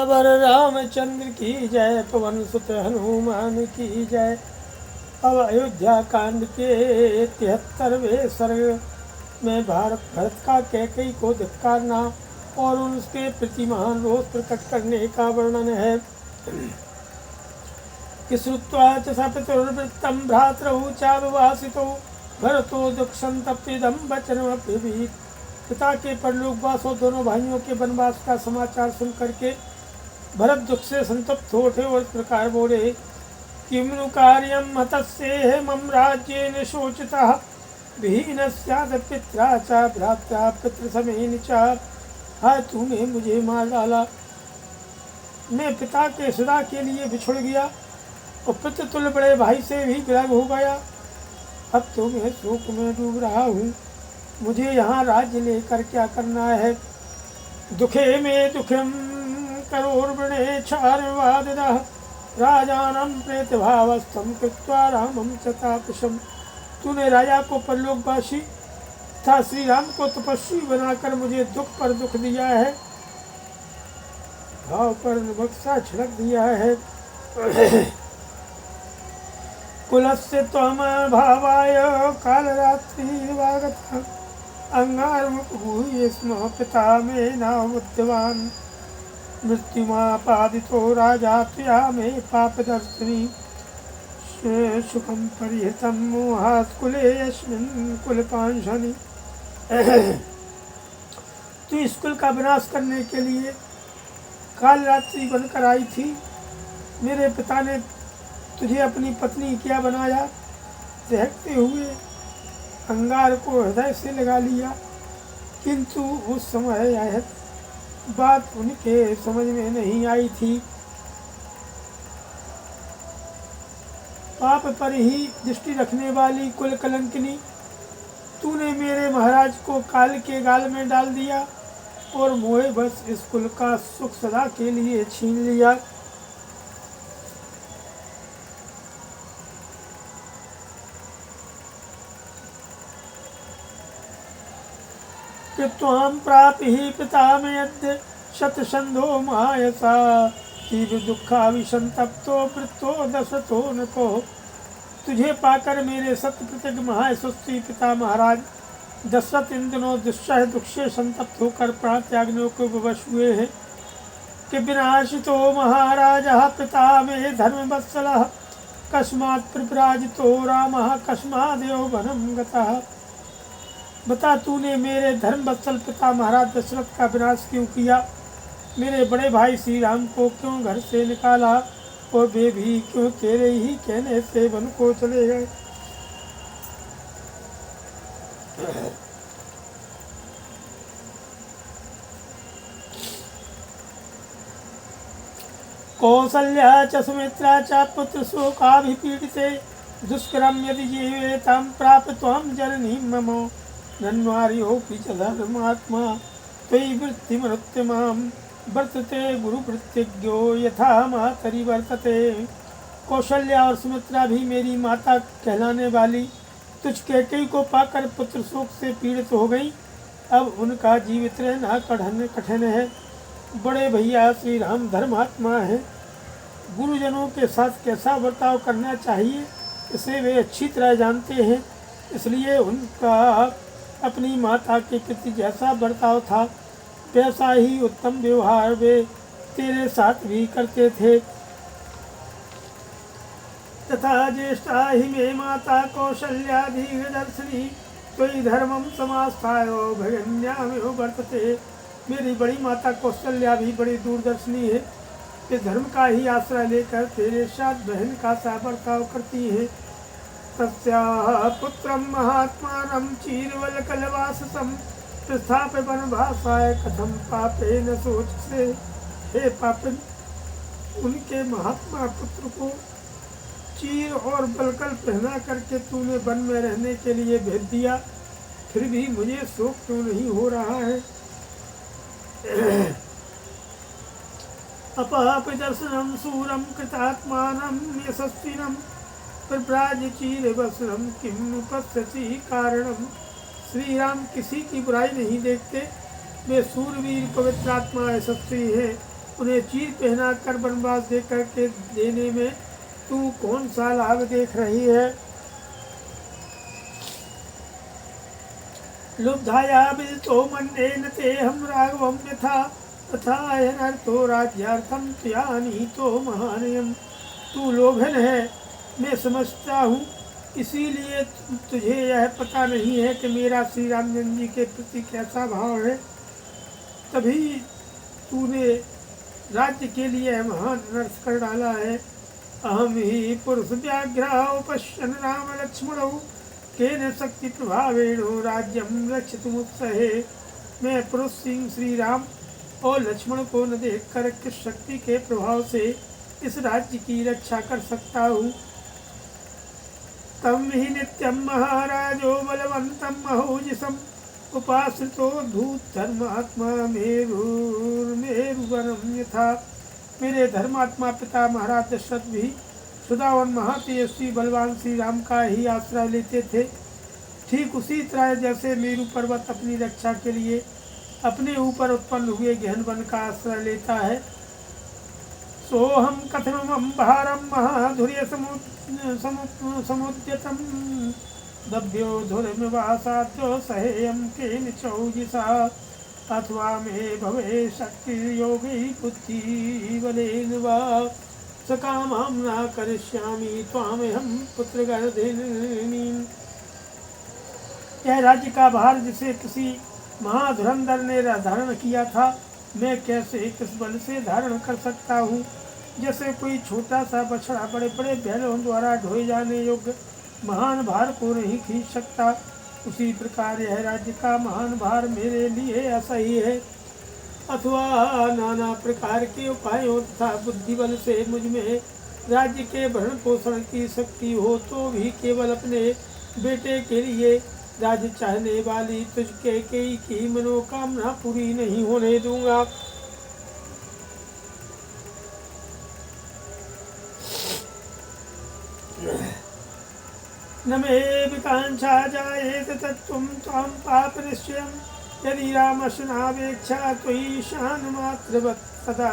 सियावर रामचंद्र की जय, पवन सुत हनुमान की जय। अब अयोध्या कांड के 73वें सर्ग में भरत का कैकेयी को धिक्कारना और उसके प्रति महान रोष प्रकट करने का वर्णन है। श्रुत्वा च सपितुर्वृत्तं भ्रातरौ चाभिभाषितो भरतो दुःखसंतप्तिदं वचनमब्रवीत्। पिता के परलोकवास और दोनों भाइयों के वनवास का समाचार सुन करके भरत दुख से संतप्त हो उठे और इस प्रकार बोले, किमनु कार्यं हतस्येह मम राज्येन शोचितः, विहीनस्याद पित्रा च भ्रात्रा पितृसमेन च। हाय तूने मुझे मार डाला, मैं पिता के सदा के लिए बिछुड़ गया और पितृतुल्य बड़े भाई से भी विलग हो गया। अब तो मैं शोक में डूब रहा हूँ, मुझे यहाँ राज्य लेकर क्या करना है। दुखे में दुखम करोर्वणे क्षारवादिदः, राजानं प्रेतभावस्थं कृत्वा रामं च तापसम्। तूने राजा को परलोकवासी तथा श्री राम को तपस्वी बनाकर मुझे दुख पर दुख दिया है, भाव पर बक्सा छिड़क दिया है। कुलस्य त्वम भावाय कालरात्रिर्वागतः, अंगारमुपगूह्य स्म पिता मे नामुद्यवान्। मृत्युमापादितो राजा त्वया मे पापदर्शिनी, सुखं परिहतं मोहात् कुले यस्मिन् कुलपांशनि। तू इस कुल का विनाश करने के लिए काल रात्रि बनकर आई थी। मेरे पिता ने तुझे अपनी पत्नी क्या बनाया, दहकते हुए अंगार को हृदय से लगा लिया, किंतु उस समय यह बात उनके समझ में नहीं आई थी। पाप पर ही दृष्टि रखने वाली कुल कलंकिनी, तूने मेरे महाराज को काल के गाल में डाल दिया और मोहे बस इस कुल का सुख सदा के लिए छीन लिया। त्वां प्रापि पिता मे अद्य शतसन्धो मायसा, तीव्र दुःखाविसंतप्तो वृत्तो दशरथो नको। तुझे पाकर मेरे सत्यप्रतिज्ञ महायशस्वी पिता महाराज दशरथ इन दिनों दुस्सह दुख से संतप्त होकर प्राण त्यागने को विवश हुए हैं। कि विनाशितो महाराज पिता मे धर्मवत्सलः, कस्मात् प्रव्राजितो रामः कस्मादेव वनं गतः। बता, तूने मेरे धर्मवत्सल पिता महाराज दशरथ का विनाश क्यों किया, मेरे बड़े भाई श्री राम को क्यों घर से निकाला और वे भी क्यों तेरे ही कहने से वन को चले गए। कौसल्या च सुमित्रा च पुत्र शोकाभिपीडिते, दुष्करं यदि जीवेतां प्राप्त्वां जननीं मम। नन्वार्योऽपि च धर्मात्मा त्वयि वृत्तिमनुत्तमां, वर्तते गुरुप्रतिज्ञो यथा मातरि वर्तते। कौशल्या और सुमित्रा भी मेरी माता कहलाने वाली तुझ कैकेयी को पाकर पुत्र शोक से पीड़ित हो गई। अब उनका जीवित रहना कठिन है। बड़े भैया श्री राम धर्मात्मा हैं, गुरुजनों के साथ कैसा बर्ताव करना चाहिए इसे वे अच्छी तरह जानते हैं, इसलिए उनका अपनी माता के प्रति जैसा बर्ताव था वैसा ही उत्तम व्यवहार वे तेरे साथ भी करते थे। तथा ज्येष्ठा ही मे माता कौशल्या दीर्घदर्शिनी, त्वयि धर्मं समास्थाय भगन्यामिव वर्तते। मेरी बड़ी माता कौशल्या भी बड़ी दूरदर्शिनी है, इस धर्म का ही आश्रय लेकर तेरे साथ बहन का सा बर्ताव करती है। तस्याः पुत्रं महात्मानं चीरवलकलवाससं, प्रस्थाप्य वनवासाय कथं पापेन शोचसे। हे पापिन, उनके महात्मा पुत्र को चीर और बलकल पहना करके तूने वन में रहने के लिए भेज दिया, फिर भी मुझे शोक क्यों नहीं हो रहा है। अपहापि दर्शनं शूरं कृतात्मानं यशस्विनं, प्रव्राजचीरवसनं किं पश्यसि कारणम्। श्री राम किसी की बुराई नहीं देखते, वे सूरवीर पवित्र आत्मा यशस्वी हैं, उन्हें चीर पहना कर वनवास दे करके देने में तू कौन सा लाभ देख रही है? लुब्धाया विदितो मन्येन तेऽहं राघवं यथा तथा अयनर्थो राज्यार्थं त्वया नीतो महानयम्। तू लोभन है, मैं समझता हूँ, इसीलिए तुझे यह पता नहीं है कि मेरा श्री रामचंद्र जी के प्रति कैसा भाव है। तभी तूने राज्य के लिए महान नर्स कर डाला है। अहम ही पुरुष व्याघ्राओ पश्यन् राम लक्ष्मणौ केन शक्ति प्रभावेणो राज्यम रक्षितुमुत्सहे। मैं पुरुष सिंह श्री राम और लक्ष्मण को न देखकर किस शक्ति के प्रभाव से इस राज्य की रक्षा कर सकता हूँ। तम ही नित्यम महाराजो बलवंतम महोजसम उपाश्रितो धूत धर्मात्मा मेरुवनम यथा। मेरे धर्मात्मा पिता महाराज दशरथ भी सुदावन महातेजस्वी बलवान श्री राम का ही आश्रय लेते थे। ठीक उसी तरह जैसे मेरु पर्वत अपनी रक्षा के लिए अपने ऊपर उत्पन्न हुए गहन वन का आश्रय लेता है। सोहम कथमम भारम महाधुर्य समुद्यतम दभ्यो धुरमिवासाद्यो सहेयम केन चौजिसा अथवा मे भवे शक्ति योगी बुद्धि बलेन वा सकामां न करिष्यामि त्वामेहं पुत्रगर्धिनी। यह राज्य का भार जिसे किसी महाधुरंधर ने धारण किया था, मैं कैसे किस बल से धारण कर सकता हूँ। जैसे कोई छोटा सा बछड़ा बड़े बड़े बैलों द्वारा ढोए जाने योग्य महान भार को नहीं खींच सकता, उसी प्रकार यह राज्य का महान भार मेरे लिए असह्य है। अथवा नाना प्रकार के उपायों तथा बुद्धि बल से मुझ में राज्य के भरण पोषण की शक्ति हो तो भी केवल अपने बेटे के लिए राज्य चाहने वाली तुझके की मनोकामना पूरी नहीं होने दूंगा। न मे विकांक्षा जायेत तत्त्वं त्वां पाप निश्चयम् यदि रामस्नावेक्षा त्वयि शानमात्रवत् सदा।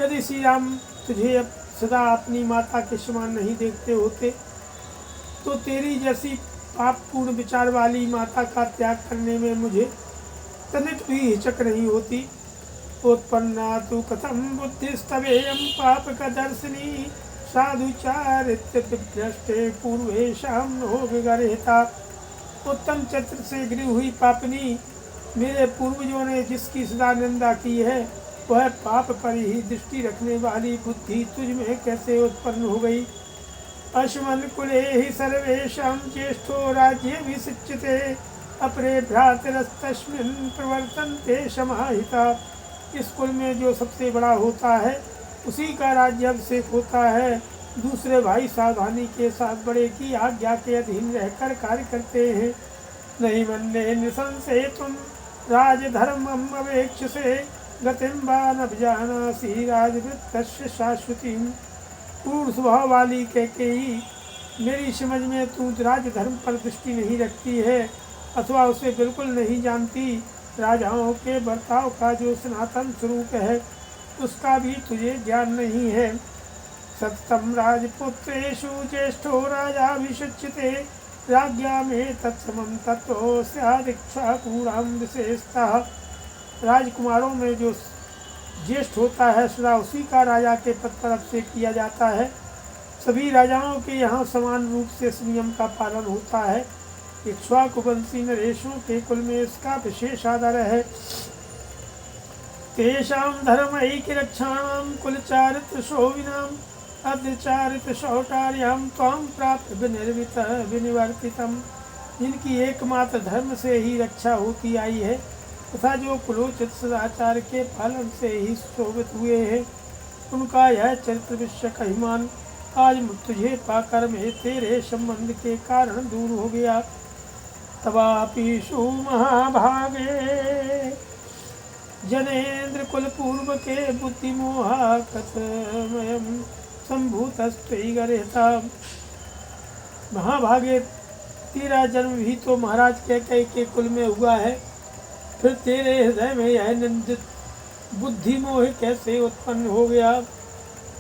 यदि श्री राम तुझे अब सदा अपनी माता के समान नहीं देखते होते तो तेरी जैसी पापपूर्ण विचार वाली माता का त्याग करने में मुझे तनिक भी हिचक नहीं होती। उत्पन्ना तु कथम बुद्धिस्तवेयं पाप का दर्शनी साधुचारित्र्यभ्रष्टे पूर्वेशां नो विगर्हिता। उत्तम चरित्र से गिरी हुई पापनी मेरे पूर्वजों ने जिसकी सदा निंदा की है, वह पाप पर ही दृष्टि रखने वाली बुद्धि तुझ में कैसे उत्पन्न हो गई। अश्मन कुले ही सर्वेषां ज्येष्ठो राज्ये विसिच्यते अपरे भ्रातरस्तस्मिन् प्रवर्तन्ते समाहिता। इस कुल में जो सबसे बड़ा होता है उसी का राज्य अभिषेक होता है। दूसरे भाई सावधानी के साथ बड़े की आज्ञा के अधीन रहकर कार्य करते हैं। नहीं मन्ये निसंशय तुम राजधर्मम अवेक्षसे गतिम वा न जानासि राजवृत्तस्य शाश्वतीं। क्रूर स्वभाव वाली कैकेयी, मेरी समझ में तू राजधर्म पर दृष्टि नहीं रखती है अथवा उसे बिल्कुल नहीं जानती। राजाओं के बर्ताव का जो सनातन स्वरूप है उसका भी तुझे ज्ञान नहीं है। सत्तम राजपुत्रेषु ज्येष्ठो राजाभिषिच्यते राज्ञा में तत्समं तत्तो स्यादिक्षाकूणां विशेषतः। राजकुमारों में जो ज्येष्ठ होता है सदा उसी का राजा के पद पर अभिषेक किया जाता है। सभी राजाओं के यहाँ समान रूप से इस नियम का पालन होता है। इक्ष्वाकुवंशी नरेशों के कुल में इसका विशेष आदर है। तेषां धर्मैक्यरक्षाणां कुलचारित्र शोभिनाम् अद्यचारित्र शौटार्यां त्वां प्राप्य विनिवर्तितम्। जिनकी एकमात्र धर्म से ही रक्षा होती आई है तथा जो कुलोचित सदाचार के पालन से ही शोभित हुए हैं, उनका यह चरित्र विषय महिमान आज तुझे पाकर में तेरे संबंध के कारण दूर हो गया। तवापीषु महाभागे जनेन्द्र कुल पूर्व के बुद्धिमोहा कथमयम् संभूतस्त्वयि गर्हिता। महाभागे, तेरा जन्म भी तो महाराज कैकेयी के कुल में हुआ है, फिर तेरे हृदय में यह निंदित बुद्धि मोह कैसे उत्पन्न हो गया।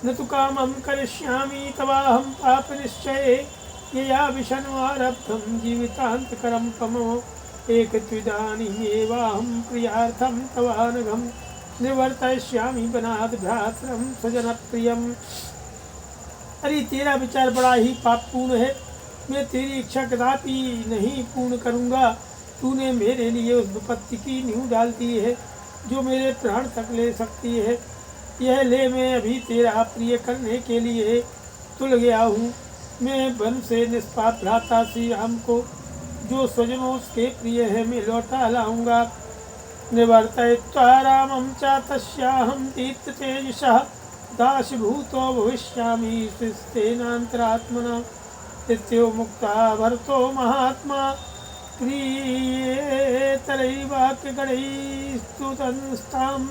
न तु कामं करिष्यामि तवाहं पाप निश्चये यया विषन्वारब्धं जीवितान्तकरं पमो एकत्विदानीमेवाहं प्रियार्थं तवानघं निवर्तयिष्यामि वनाद् भ्रातरं स्वजनप्रियम्। अरे तेरा विचार बड़ा ही पापपूर्ण है, मैं तेरी इच्छा कदापि नहीं पूर्ण करूँगा। तूने मेरे लिए उस विपत्ति की नींव डाल दी है जो मेरे प्राण तक ले सकती है। यह ले मैं अभी तेरा प्रिय करने के लिए तुल गया हूँ। मैं वन से निष्पाप भ्राता श्री राम को जो स्वजनों के प्रिय है मैं लौटा लाऊंगा। निवर्तयित्वा रामं च तस्याहं दीप्ततेजसः दासभूतो भविष्यामि स्थितेनान्तरात्मना। इत्यो मुक्ता भरतो महात्मा क्रियेतरैवाक्यगणैस्तुतंस्तां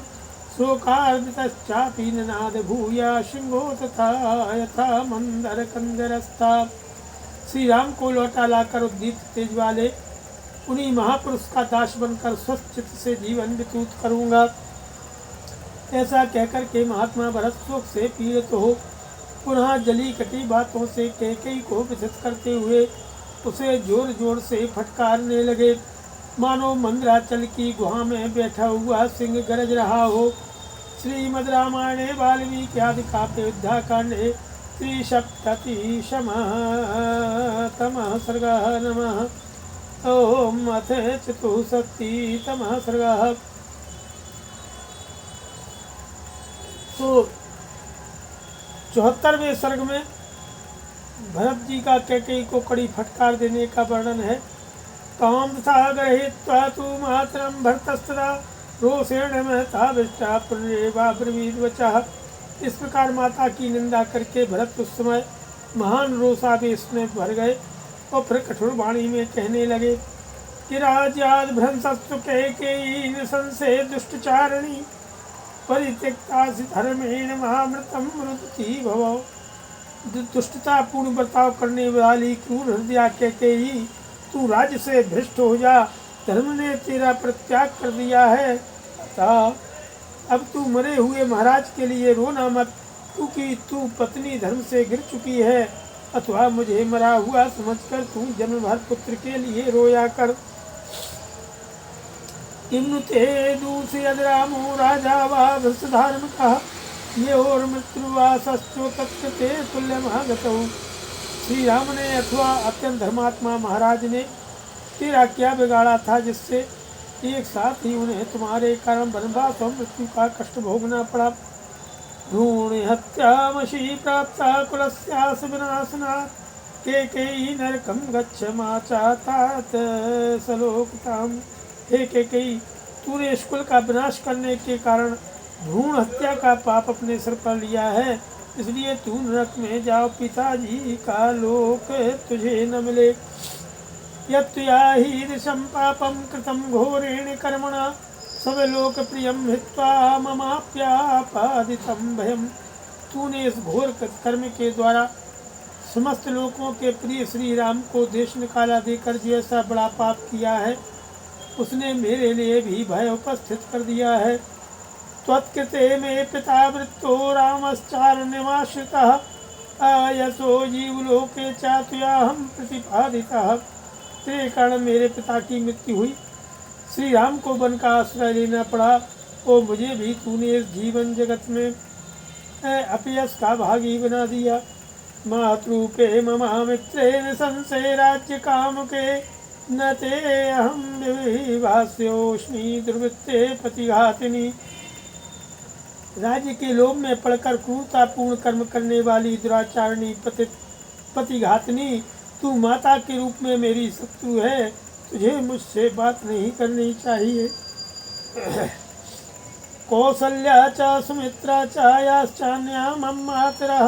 शोकार्दितश्चापि ननाद भूया सिंहो तथा यथा मंदरकंदरस्था। श्री राम को लौटा लाकर उद्दीप्त तेज वाले उन्हीं महापुरुष का दास बनकर स्वस्थ चित्त से जीवन व्यतीत करूँगा। ऐसा कहकर के महात्मा भरत शोक से पीड़ित हो पुनः जली कटी बातों से कैकेयी को विचलित करते हुए उसे जोर जोर से फटकारने लगे, मानो मंदराचल की गुहा में बैठा हुआ सिंह गरज रहा हो। श्रीमद् रामायणे वाल्मीकि आदि काव्ये युद्धाकांडे त्रिसप्ततितमः सर्गः। नमः। ओम अथ चतुःसप्ततितमः सर्गः। तो 74वें सर्ग में भरत जी का कैकेयी को कड़ी फटकार देने का वर्णन है। काम तथा गृहीत्वा तु मातरं भरतस्तदा रोषेण महता विष्टा पुनरेवाब्रवीत् वचः। इस प्रकार माता की निंदा करके भरत उस समय महान रोषावेश में भर गए और फिर कठोर वाणी में कहने लगे कि राज्याद् भ्रंशस्तु कैकेयी निसंशय दुष्टचारिणी परित्यक्तासि धर्मेण महामृतं रुदती भवो। दुष्टता पूर्ण बर्ताव करने वाली क्रूर हृदया कैकेयी, तू राज्य से भ्रष्ट हो जा, धर्म ने तेरा परित्याग कर दिया है। अतः अब तू मरे हुए महाराज के लिए रोना मत, क्योंकि तू पत्नी धर्म से गिर चुकी है। अथवा मुझे मरा हुआ समझकर तू जन्म भर पुत्र के लिए रोया कर। किमुते दूसयद् रामो राजा वा भ्रष्टधार्मिकः योर मृत्युवासश्चो तत्कृते तुल्यमागतौ। श्री राम ने अथवा अत्यंत धर्मात्मा महाराज ने तेरा क्या बिगाड़ा था जिससे एक साथ ही उन्हें तुम्हारे कारण वनवास और मृत्यु का कष्ट भोगना पड़ा। भ्रूण हत्यामशी प्राप्ता कुलस्यास्य विनाशनात् कैकेयी नरकं गच्छमाचातात सलोकताम्। हे कैकेयी, तूने इस कुल का विनाश करने के कारण भ्रूण हत्या का पाप अपने सिर पर लिया है, इसलिए तू नरक में जाओ, पिताजी का लोक तुझे न मिले। यत्याहीदृशं पापं कृतं घोरेण कर्मणा सबलोक प्रियं हित्वा ममाप्यापादितं भयम्। तूने इस घोर कर्म के द्वारा समस्त लोकों के प्रिय श्री राम को देश निकाला देकर जो ऐसा बड़ा पाप किया है, उसने मेरे लिए भी भय उपस्थित कर दिया है। त्वत्कृते मे पिता वृत्तो रामश्चारण्यमाश्रितः आयसो जीवलोके चातुयाहं प्रतिपादितः। तेरे कारण मेरे पिता की मृत्यु हुई, श्री राम को वन का आश्रय लेना पड़ा और मुझे भी तूने इस जीवन जगत में अपयश का भागी बना दिया। मातृपे ममामित्रेण संशय राज्य काम के न ते अहम विभास्योष्मि दुर्वृत्ते पतिघातिनी। राज्य के लोभ में पड़कर क्रूरतापूर्ण कर्म करने वाली दुराचारणी पतिघातिनी, तू माता के रूप में मेरी शत्रु है, तुझे मुझसे बात नहीं करनी चाहिए। कौसल्या च सुमित्रा च याश्चान्या मम मातरः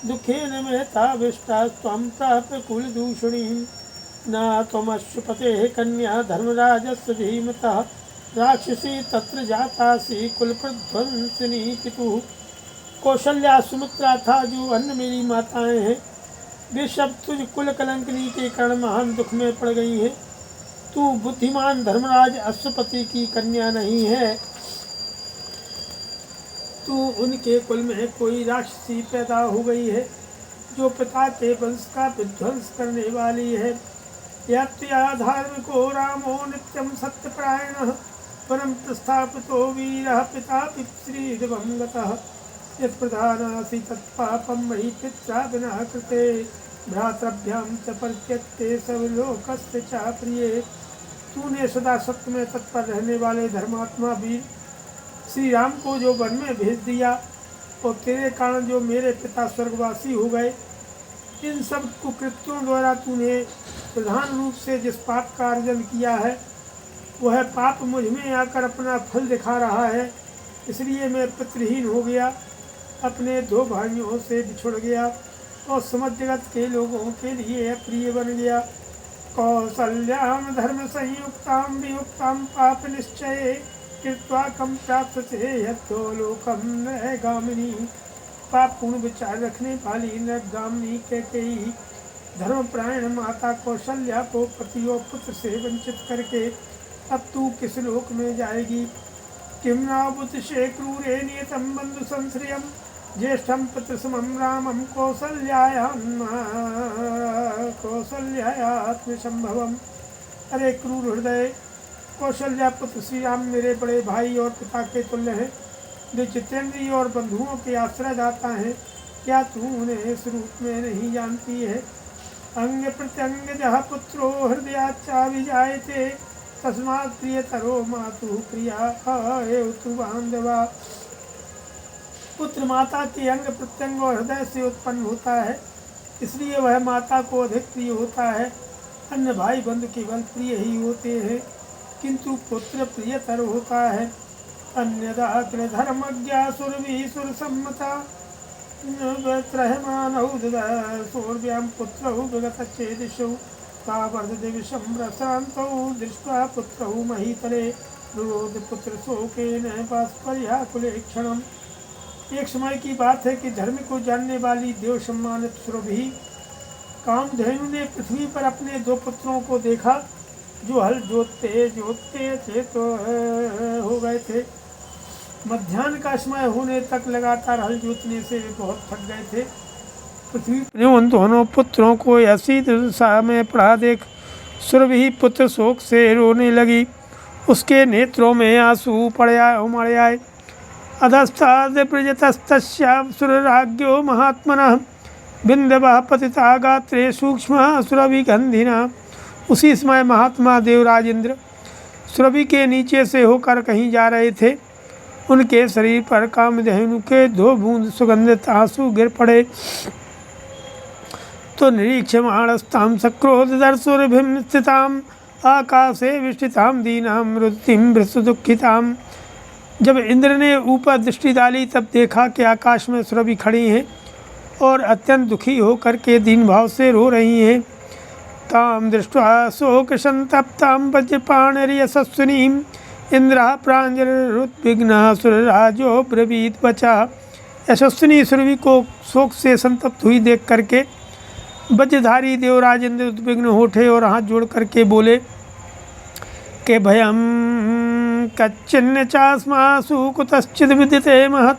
दुखेन मेधाविष्टा त्वं प्राप्य कुलदूषणीं। न त्वमश्वपतेः कन्या धर्मराजस्य धीमतः राक्षसी तत्र जातासी कुलप्रध्वंसिनी पितुः। कौशल्या सुमित्रा था जो अन्य मेरी माताएं हैं, वे सब तुझ कुल कलंकनी के कारण महान दुख में पड़ गई हैं। तू बुद्धिमान धर्मराज अश्वपति की कन्या नहीं है। किंतु उनके कुल में कोई राक्षसी पैदा हो गई है जो पिता के वंश का विध्वंस करने वाली है। यत्या धार्मिको रामो नित्यं सत्यपरायणः परम प्रस्थापितो वीरः पिता पितृदिवं गतः यत्प्रधानासि तत्पापं मयि पित्रा विना कृते भ्रातृभ्यां च परित्यक्ते सर्वलोकस्य च प्रिये। तूने सदा सत्य में तत्पर रहने वाले धर्मात्मा वीर श्री राम को जो वन में भेज दिया और तेरे कारण जो मेरे पिता स्वर्गवासी हो गए, इन सब कुकृत्यों द्वारा तूने प्रधान रूप से जिस पाप का अर्जन किया है वह पाप मुझ में आकर अपना फल दिखा रहा है। इसलिए मैं पितृहीन हो गया, अपने 2 भाइयों से बिछुड़ गया और समस्त जगत के लोगों के लिए प्रिय बन गया। कौसल्याम धर्म संयुक्ताम वियुक्ताम पाप निश्चय कृत्वा कम प्राप्त से यथो लोकम नगामिनी। पाप पूर्ण विचार रखने वाली नगामिनी कैकेयी धर्मपरायण माता कौशल्या को पति और पुत्र से वंचित करके अब तू किस लोक में जाएगी। किम नाबुत शे क्रूरे नियतम बंधु संश्रयम ज्येष्ठम पुत्र समम रामम कौशल्यात्मसंभवम। अरे क्रूर हृदय कौशल्या पुत्र श्री राम मेरे बड़े भाई और पिता के तुल्य हैं, वे जितेंद्रिय और बंधुओं के आश्रय दाता हैं। क्या तू उन्हें इस रूप में नहीं जानती है। अंग प्रत्यंग जह पुत्रो हृदयाच्चा विजायते तस्मात् प्रियतरो मातु प्रिया तु बांधवा। पुत्र माता के अंग प्रत्यंग और हृदय से उत्पन्न होता है, इसलिए वह माता को अधिक प्रिय होता है। अन्य भाई बंधु केवल प्रिय ही होते हैं, किंतु पुत्र प्रियतर होता है। अन्यदा धर्मज्ञा सुरभि सुर सम्मता त्रहमानौ सूर्व्यां पुत्रौ विगतचेदिषु तावर्धदिविषम्रसान्तौ दृष्ट्वा पुत्रौ महीतले रुरोध पुत्र शोकेन वाष्पर्याकुले क्षणम्। एक समय की बात है कि धर्म को जानने वाली देव सम्मानित सुरभि कामधेनु ने पृथ्वी पर अपने 2 पुत्रों को देखा जो हल जोतते थे तो हो गए थे। मध्याह्न का समय होने तक लगातार हल जोतने से वे बहुत थक गए थे। पृथ्वी ने उन दोनों पुत्रों को ऐसी दशा में पड़ा देख सुरभि पुत्र शोक से रोने लगी। उसके नेत्रों में आंसू उमड़ आए। अधस्ताद प्रजतस्तस्या सुरराज्ञो महात्मनः बिंदवः पतिता गात्रे सूक्ष्म सुरभिगंधिना। उसी समय महात्मा देवराज इंद्र सुरभि के नीचे से होकर कहीं जा रहे थे। उनके शरीर पर कामधेनु के 2 बूंद सुगंधित आंसू गिर पड़े तो निरीक्षमाणस्तां सक्रोधदर्शुरभिं स्थितां आकाशे विष्टितां दीनां मृत्युं भृसुदुःखितां। जब इंद्र ने ऊपर दृष्टि डाली तब देखा कि आकाश में सुरभि खड़ी हैं और अत्यंत दुखी होकर के दीन भाव से रो रही हैं। तां दृष्ट्वा शोक संतप्तां वज्रपाणिर्यशस्विनीं इंद्रः प्राञ्जलिरुद्विग्नः सुरराजो ब्रवीत वचा। यशस्विनी सुरभि को शोक से संतप्त हुई देख करके वज्रधारी देवराज इंद्र उद्विग्न उठे और हाथ जोड़ करके बोले कि भयं कच्चिन्न चास्मासु कुतश्चिद् विद्यते महत्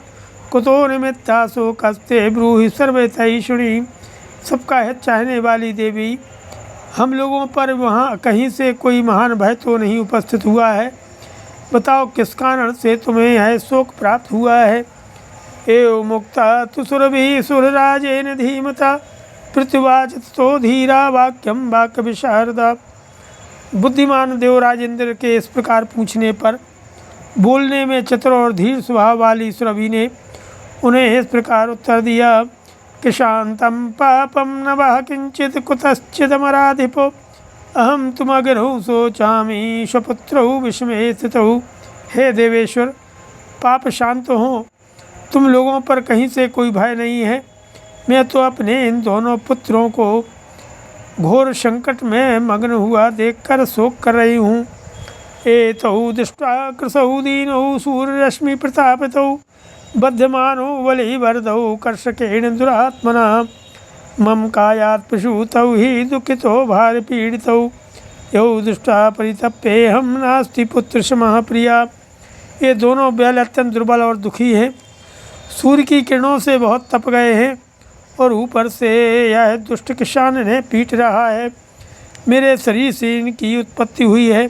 कुतो निमित्ता शोकस्ते ब्रूहि सर्वतः शुणि। सबका हित चाहने वाली देवी, हम लोगों पर वहाँ कहीं से कोई महान भय तो नहीं उपस्थित हुआ है। बताओ किस कारण से तुम्हें यह शोक प्राप्त हुआ है। एवं मुक्ता तु सुरभि सुरराजेन धीमता पृथ्वाच तो धीरा वाक्यम वाक्य विशारदा। बुद्धिमान देवराज इंद्र के इस प्रकार पूछने पर बोलने में चतुर और धीर स्वभाव वाली सुरभि ने उन्हें इस प्रकार उत्तर दिया कि शांतम पापम न वह किंचित कुतश्चिदमराधिपो अहम तुमग्नौ शोचामि स्वपुत्रौ विषमे स्थितौ। हे देवेश्वर, पाप शांत हो, तुम लोगों पर कहीं से कोई भय नहीं है। मैं तो अपने इन दोनों पुत्रों को घोर संकट में मग्न हुआ देखकर शोक कर रही हूँ। एतौ दृष्ट्वा कृशौ दीनौ सूर्यरश्मि प्रतापितौ बध्यमानो बलिवर्धौ कर्षकेण दुरात्मना मम कायात् प्रसूतौ हि दुःखितो भारपीडितौ यौ दृष्ट्वा परितप्येऽहं नास्ति पुत्र समः प्रिया। ये दोनों बैल अत्यंत दुर्बल और दुखी हैं। सूर्य की किरणों से बहुत तप गए हैं और ऊपर से यह दुष्ट किसान इन्हें पीट रहा है। मेरे शरीर से इनकी उत्पत्ति हुई है।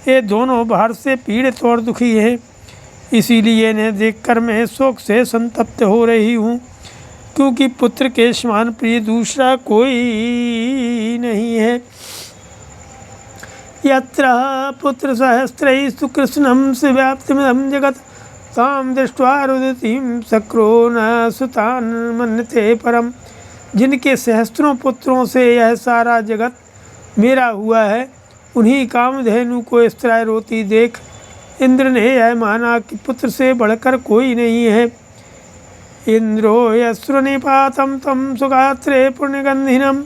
ये दोनों बाहर से पीड़ित और दुखी हैं, इसीलिए इन्हें देखकर मैं शोक से संतप्त हो रही हूँ, क्योंकि पुत्र के समान प्रिय दूसरा कोई नहीं है। यत्र पुत्र सहस्त्रैस्तु कृष्णं व्याप्तिमिदं जगत् तां दृष्ट्वा रुदतीं शक्रो न सुतान् मन्यते परम। जिनके सहस्त्रों पुत्रों से यह सारा जगत मेरा हुआ है, उन्हीं कामधेनु को इस तरह रोती देख इंद्र ने यह माना कि पुत्र से बढ़कर कोई नहीं है। इंद्रो यस्रुनिपातं तं सुगात्रे पुण्यगंधिनं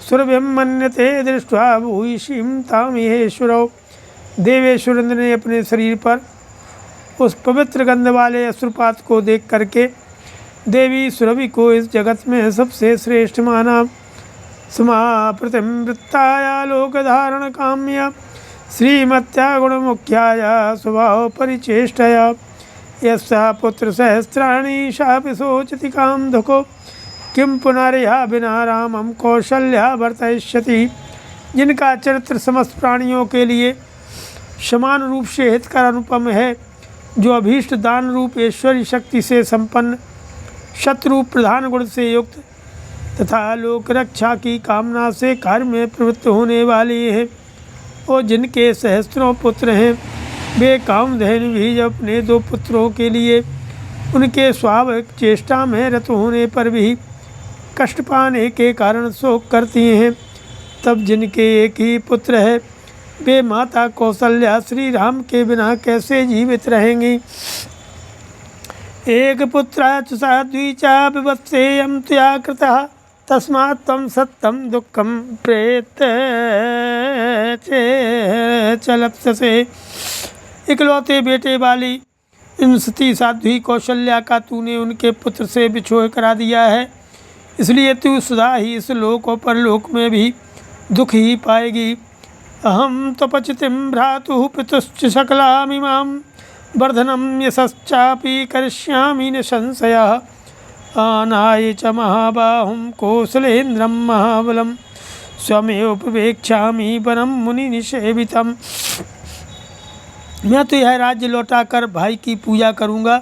सुरभिं मन्यते दृष्ट्वा भूयिषीं तामिहेश्वरो। देवेश्वर इंद्र ने अपने शरीर पर उस पवित्र गंध वाले अश्रुपात को देख करके देवी सुरभि को इस जगत में सबसे श्रेष्ठ माना। समाप्रतिम वृत्ताया लोक धारण काम्या श्रीमत्या गुणमुख्याया स्वभाव परिचेष्टया यस्या पुत्र सहस्राणि शापि शोचति कामधुको किम पुनरिहा बिना रामम कौशल्या वर्तयिष्यति। जिनका चरित्र समस्त प्राणियों के लिए समान रूप से हितकर अनुपम है, जो अभीष्ट दान रूप ऐश्वर्य शक्ति से संपन्न, शत्रुप प्रधान गुण से युक्त तथा लोक रक्षा की कामना से कार्य में प्रवृत्त होने वाली है, और जिनके सहस्त्रों पुत्र हैं, वे कामधेनु भी जब अपने दो पुत्रों के लिए उनके स्वाभाविक चेष्टा में रत होने पर भी कष्ट पाने के कारण शोक करती हैं, तब जिनके एक ही पुत्र है, वे माता कौशल्या श्री राम के बिना कैसे जीवित रहेंगी। एक पुत्रा च सा द्विचा विवत्सेयं त्वया कृतः तस्मात् त्वं सत्यं दुःखं प्रेत चलप्ससे। इकलौते बेटे वाली इन सती साध्वी कौशल्या का तूने उनके पुत्र से बिछोह करा दिया है, इसलिए तू सदा ही इस लोक और परलोक में भी दुख ही पाएगी। अहम तपचितिं भ्रातुः पितुश्च सकलामिमां वर्धनं यशश्चापि करिष्यामि न संशयः। आनाय च महाबाहुं कौशलेन्द्रं महाबलं स्वमेव उपवेक्ष्यामि वनं मुनिनिषेवितम्। मैं तो यह राज्य लौटाकर भाई की पूजा करूँगा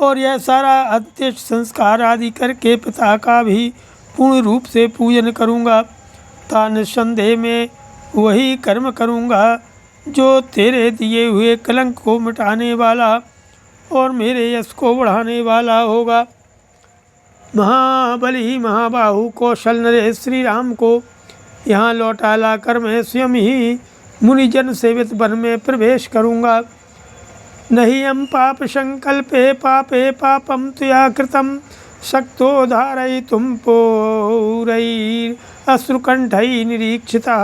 और यह सारा अंत्येष्ट संस्कार आदि करके पिता का भी पूर्ण रूप से पूजन करूँगा। ता निस्संदेह में वही कर्म करूँगा जो तेरे दिए हुए कलंक को मिटाने वाला और मेरे यश को बढ़ाने वाला होगा। महाबली महाबाहु कौशल नरेश श्री राम को यहाँ लौटा लाकर मैं स्वयं ही मुनिजन सेवित वन में प्रवेश करूँगा। नहीं हम पाप संकल्पे पापे पापम त्वया कृतम शक्तो धारयितुं पौरैः अश्रुकंठैः निरीक्षिता।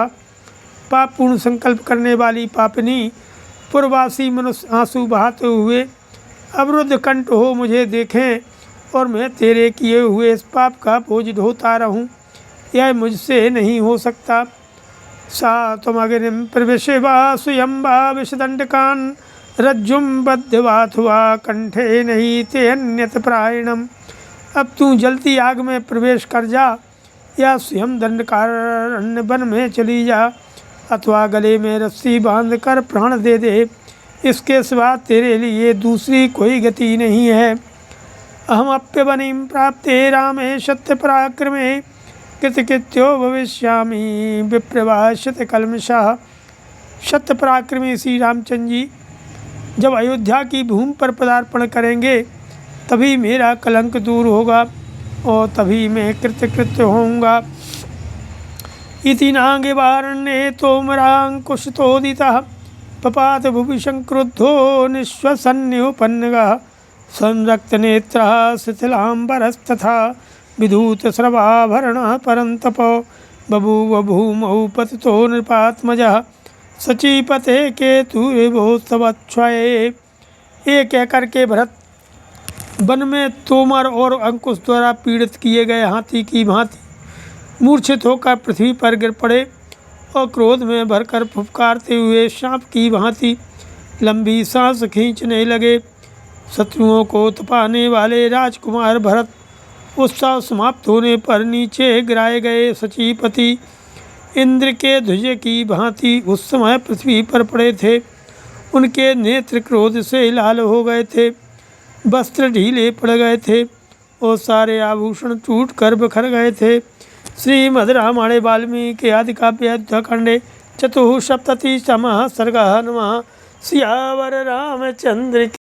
पाप पूर्ण संकल्प करने वाली पापनी पूर्ववासी मनुष्य आंसू बहाते हुए अवरुद्ध कंठ हो मुझे देखें और मैं तेरे किए हुए इस पाप का बोझ ढोता रहूं, यह मुझसे नहीं हो सकता। सा त्वमग्निं प्रविश्य वा स्वयं वा विषदण्डकान् रज्जुं बध्यवाथवा कंठे नहीं ते अन्यत प्रायणम। अब तू जलती आग में प्रवेश कर जा या स्वयं दंडकारण्य वन में चली जा, अथवा गले में रस्सी बांधकर प्राण दे दे, इसके सिवा तेरे लिए दूसरी कोई गति नहीं है। अहमप्यवनिं प्राप्ते रामे सत्य पराक्रमे कृतकृत्यो भविष्यामि विप्रवाश्यत कल्मषः। सत्य पराक्रमी श्री रामचंद्र जी जब अयोध्या की भूमि पर पदार्पण करेंगे तभी मेरा कलंक दूर होगा और तभी मैं कृतकृत्य होऊंगा। इति नांगे वारण्ये तोमरांकुशतोदितः पपात भुवि संक्रुद्धो निःश्वसन्योपन्नगः संरक्तनेत्रः शिथिलाम्बरस्तथा विधूतस्रवाभरणः परन्तपो बभूव भूमौ पतितो नृपात्मजः सचीपते केतुरिवोत्सवच्छये। ये कह करके भरत वन में तोमर और अंकुश द्वारा पीड़ित किए गए हाथी की भांति मूर्छित होकर पृथ्वी पर गिर पड़े और क्रोध में भरकर फुफकारते हुए सांप की भांति लंबी सांस खींचने लगे। शत्रुओं को तपाने वाले राजकुमार भरत उत्सव समाप्त होने पर नीचे गिराए गए। सचीपति इंद्र के ध्वज की भांति उस समय पृथ्वी पर पड़े थे। उनके नेत्र क्रोध से लाल हो गए थे, वस्त्र ढीले पड़ गए थे और सारे आभूषण टूट कर बिखर गए थे। श्रीमद् रामायणे वाल्मीकि आदि काव्ये अयोध्याकांडे चतुःसप्ततितमः सर्गः। नमः सियावर रामचंद्र